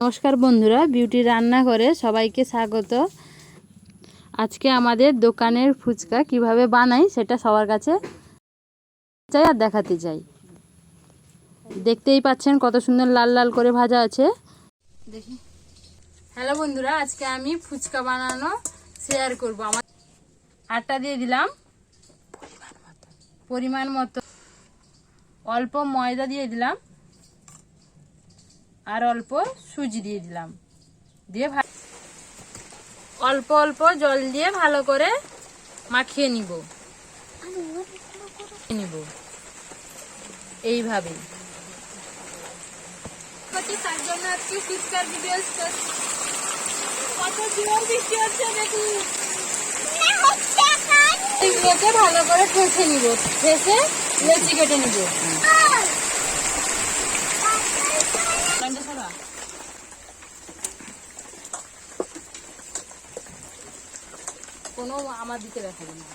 নমস্কার বন্ধুরা, বিউটি রান্নাঘরে সবাইকে স্বাগত। আজকে আমাদের দোকানের ফুচকা কিভাবে বানাই সেটা সবার কাছে চাই আর দেখাতে চাই। দেখতেই পাচ্ছেন কত সুন্দর লাল লাল করে ভাজা আছে। দেখি। হ্যালো বন্ধুরা, আজকে আমি ফুচকা বানানো শেয়ার করব। আমার আটা দিয়ে দিলাম পরিমাণ মতো, অল্প ময়দা দিয়ে দিলাম আর অল্প সুজি দিয়ে দিলাম, দিয়ে অল্প অল্প জল দিয়ে ভালো করে মাখিয়ে নিব এইভাবে। তার জন্য আজকে ফুচকার ভিডিও কত জোর বৃষ্টি হচ্ছে দেখুন। এগুলোকে ভালো করে ঠেসে নিব, ঠেসে লেচি কেটে নিব। কোনো আমার দিকে দেখাবে না।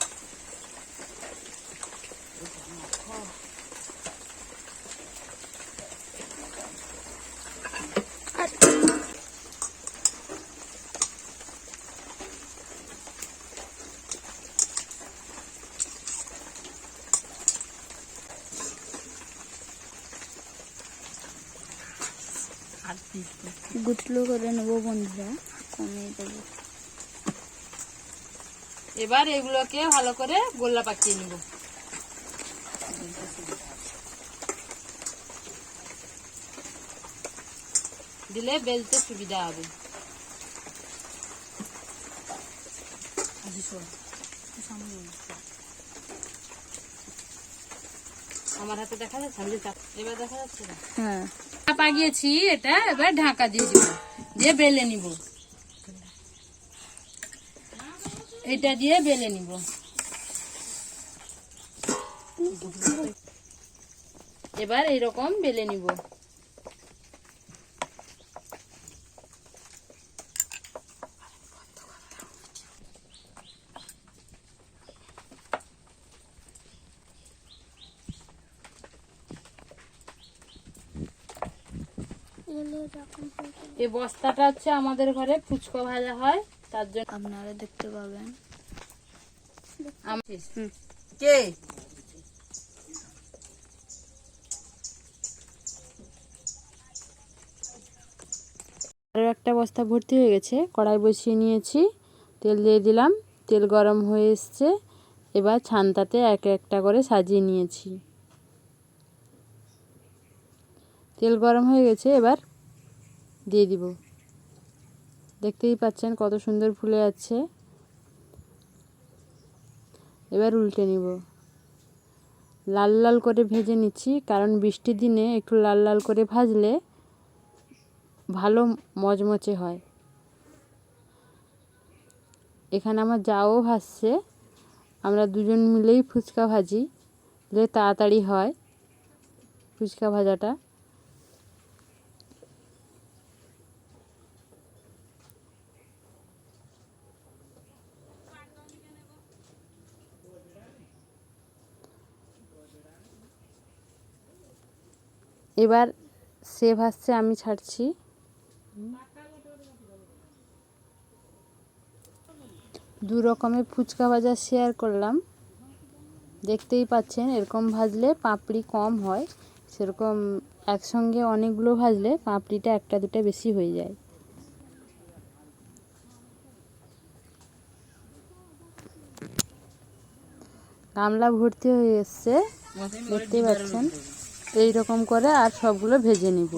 গুটলো করে নেবো বন্ধুরা, কমিয়ে দেবো। এবার এগুলোকে ভালো করে গোল্লা পাকিয়ে নিব। দিলে বেলতে সুবিধা হবে। আমার হাতে দেখা যাচ্ছে, এবার দেখা যাচ্ছে না? হ্যাঁ, পাকিয়েছি এটা। এবার ঢাকা দিয়ে দিব, দিয়ে বেলে নিব। এটা দিয়ে বেলে নিব। এবার এইরকম বেলে নিব। এই বস্তাটা হচ্ছে আমাদের ঘরে ফুচকা ভাজা হয়, তার জন্য আপনারা দেখতে পাবেন। কে আরও একটা বস্তা ভর্তি হয়ে গেছে। কড়াই বসিয়ে নিয়েছি, তেল দিয়ে দিলাম। তেল গরম হয়ে এসছে। এবার ছান্তাতে এক একটা করে সাজিয়ে নিয়েছি। তেল গরম হয়ে গেছে, এবার দিয়ে দিব। দেখতেই পাচ্ছেন কত সুন্দর ফুলে যাচ্ছে। এবার উল্টে নিব। লাল লাল করে ভেজে নিচ্ছি, কারণ বৃষ্টির দিনে একটু লাল লাল করে ভাজলে ভালো মচমচে হয়। এখানে আমার যাও ভাজছে, আমরা দুজন মিলেই ফুচকা ভাজি, যে তাড়াতাড়ি হয় ফুচকা ভাজাটা। এবার সে ভাজছে, আমি ছাড়ছি। দু রকমের ফুচকা ভাজা শেয়ার করলাম। দেখতেই পাচ্ছেন এরকম ভাজলে পাপড়ি কম হয়, সেরকম একসঙ্গে অনেকগুলো ভাজলে পাপড়িটা একটা দুটো বেশি হয়ে যায়। গামলা ভর্তি হয়ে এসছে, দেখতেই পাচ্ছেন। এইরকম করে আর সবগুলো ভেজে নিব।